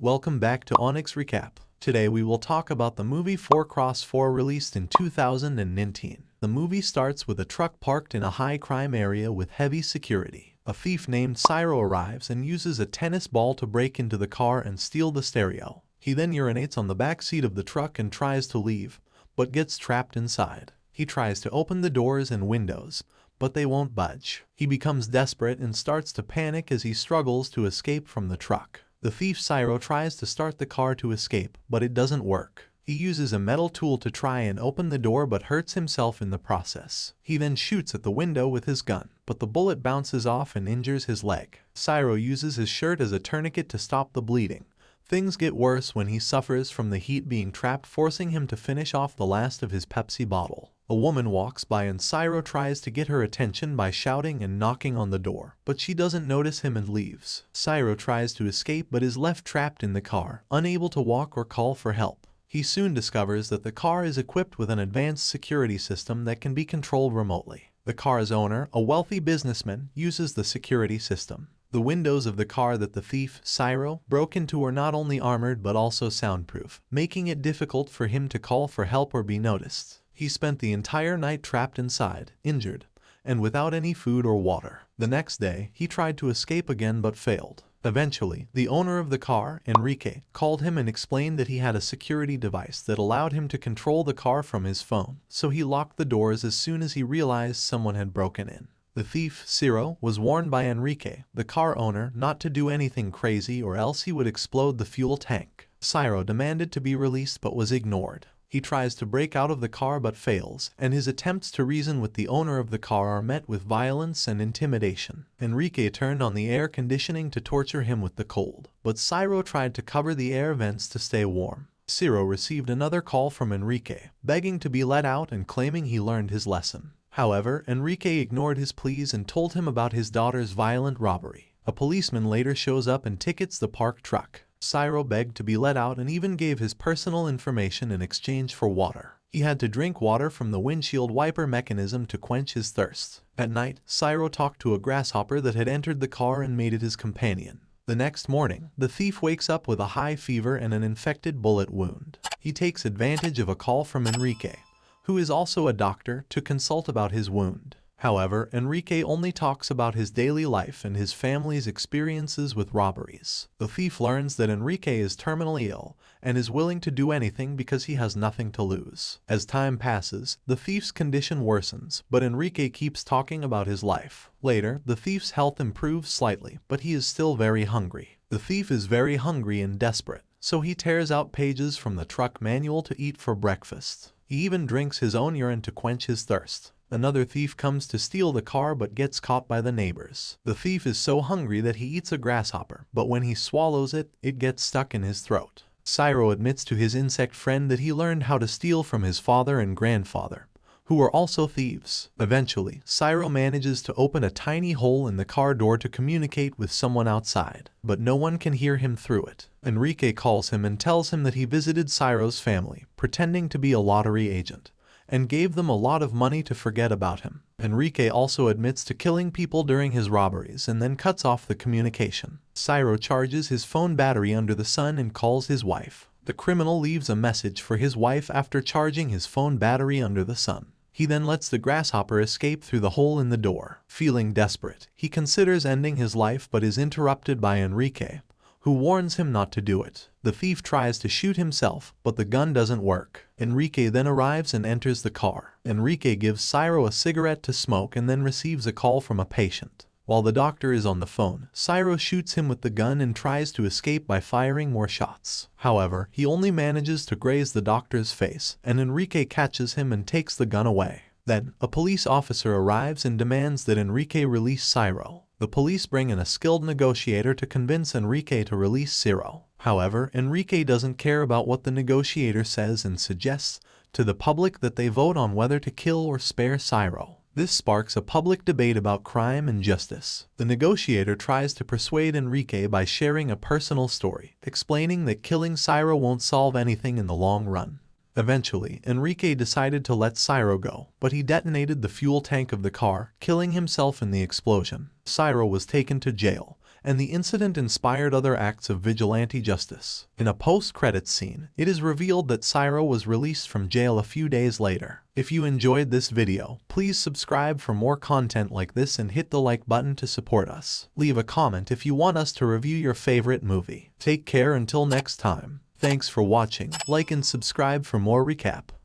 Welcome back to Onyx Recap. Today we will talk about the movie 4x4 released in 2019. The movie starts with a truck parked in a high-crime area with heavy security. A thief named Cyro arrives and uses a tennis ball to break into the car and steal the stereo. He then urinates on the back seat of the truck and tries to leave, but gets trapped inside. He tries to open the doors and windows, but they won't budge. He becomes desperate and starts to panic as he struggles to escape from the truck. The thief Cyro tries to start the car to escape, but it doesn't work. He uses a metal tool to try and open the door but hurts himself in the process. He then shoots at the window with his gun, but the bullet bounces off and injures his leg. Cyro uses his shirt as a tourniquet to stop the bleeding. Things get worse when he suffers from the heat being trapped, forcing him to finish off the last of his Pepsi bottle. A woman walks by and Cyro tries to get her attention by shouting and knocking on the door, but she doesn't notice him and leaves. Cyro tries to escape but is left trapped in the car, unable to walk or call for help. He soon discovers that the car is equipped with an advanced security system that can be controlled remotely. The car's owner, a wealthy businessman, uses the security system. The windows of the car that the thief, Cyro, broke into are not only armored but also soundproof, making it difficult for him to call for help or be noticed. He spent the entire night trapped inside, injured, and without any food or water. The next day, he tried to escape again but failed. Eventually, the owner of the car, Enrique, called him and explained that he had a security device that allowed him to control the car from his phone, so he locked the doors as soon as he realized someone had broken in. The thief, Cyro, was warned by Enrique, the car owner, not to do anything crazy or else he would explode the fuel tank. Cyro demanded to be released but was ignored. He tries to break out of the car but fails, and his attempts to reason with the owner of the car are met with violence and intimidation. Enrique turned on the air conditioning to torture him with the cold, but Cyro tried to cover the air vents to stay warm. Cyro received another call from Enrique, begging to be let out and claiming he learned his lesson. However, Enrique ignored his pleas and told him about his daughter's violent robbery. A policeman later shows up and tickets the parked truck. Cyro begged to be let out and even gave his personal information in exchange for water. He had to drink water from the windshield wiper mechanism to quench his thirst. At night, Cyro talked to a grasshopper that had entered the car and made it his companion. The next morning, the thief wakes up with a high fever and an infected bullet wound. He takes advantage of a call from Enrique, who is also a doctor, to consult about his wound. However, Enrique only talks about his daily life and his family's experiences with robberies. The thief learns that Enrique is terminally ill and is willing to do anything because he has nothing to lose. As time passes, the thief's condition worsens, but Enrique keeps talking about his life. Later, the thief's health improves slightly, but he is still very hungry. The thief is very hungry and desperate, so he tears out pages from the truck manual to eat for breakfast. He even drinks his own urine to quench his thirst. Another thief comes to steal the car but gets caught by the neighbors. The thief is so hungry that he eats a grasshopper, but when he swallows it, it gets stuck in his throat. Cyro admits to his insect friend that he learned how to steal from his father and grandfather, who were also thieves. Eventually, Cyro manages to open a tiny hole in the car door to communicate with someone outside, but no one can hear him through it. Enrique calls him and tells him that he visited Cyro's family, pretending to be a lottery agent, and gave them a lot of money to forget about him. Enrique also admits to killing people during his robberies and then cuts off the communication. Cyro charges his phone battery under the sun and calls his wife. The criminal leaves a message for his wife after charging his phone battery under the sun. He then lets the grasshopper escape through the hole in the door. Feeling desperate, he considers ending his life but is interrupted by Enrique, who warns him not to do it. The thief tries to shoot himself, but the gun doesn't work. Enrique then arrives and enters the car. Enrique gives Cyro a cigarette to smoke and then receives a call from a patient. While the doctor is on the phone, Cyro shoots him with the gun and tries to escape by firing more shots. However, he only manages to graze the doctor's face, and Enrique catches him and takes the gun away. Then, a police officer arrives and demands that Enrique release Cyro. The police bring in a skilled negotiator to convince Enrique to release Cyro. However, Enrique doesn't care about what the negotiator says and suggests to the public that they vote on whether to kill or spare Cyro. This sparks a public debate about crime and justice. The negotiator tries to persuade Enrique by sharing a personal story, explaining that killing Cyro won't solve anything in the long run. Eventually, Enrique decided to let Cyro go, but he detonated the fuel tank of the car, killing himself in the explosion. Cyro was taken to jail, and the incident inspired other acts of vigilante justice. In a post-credits scene, it is revealed that Syro was released from jail a few days later. If you enjoyed this video, please subscribe for more content like this and hit the like button to support us. Leave a comment if you want us to review your favorite movie. Take care until next time. Thanks for watching. Like and subscribe for more recap.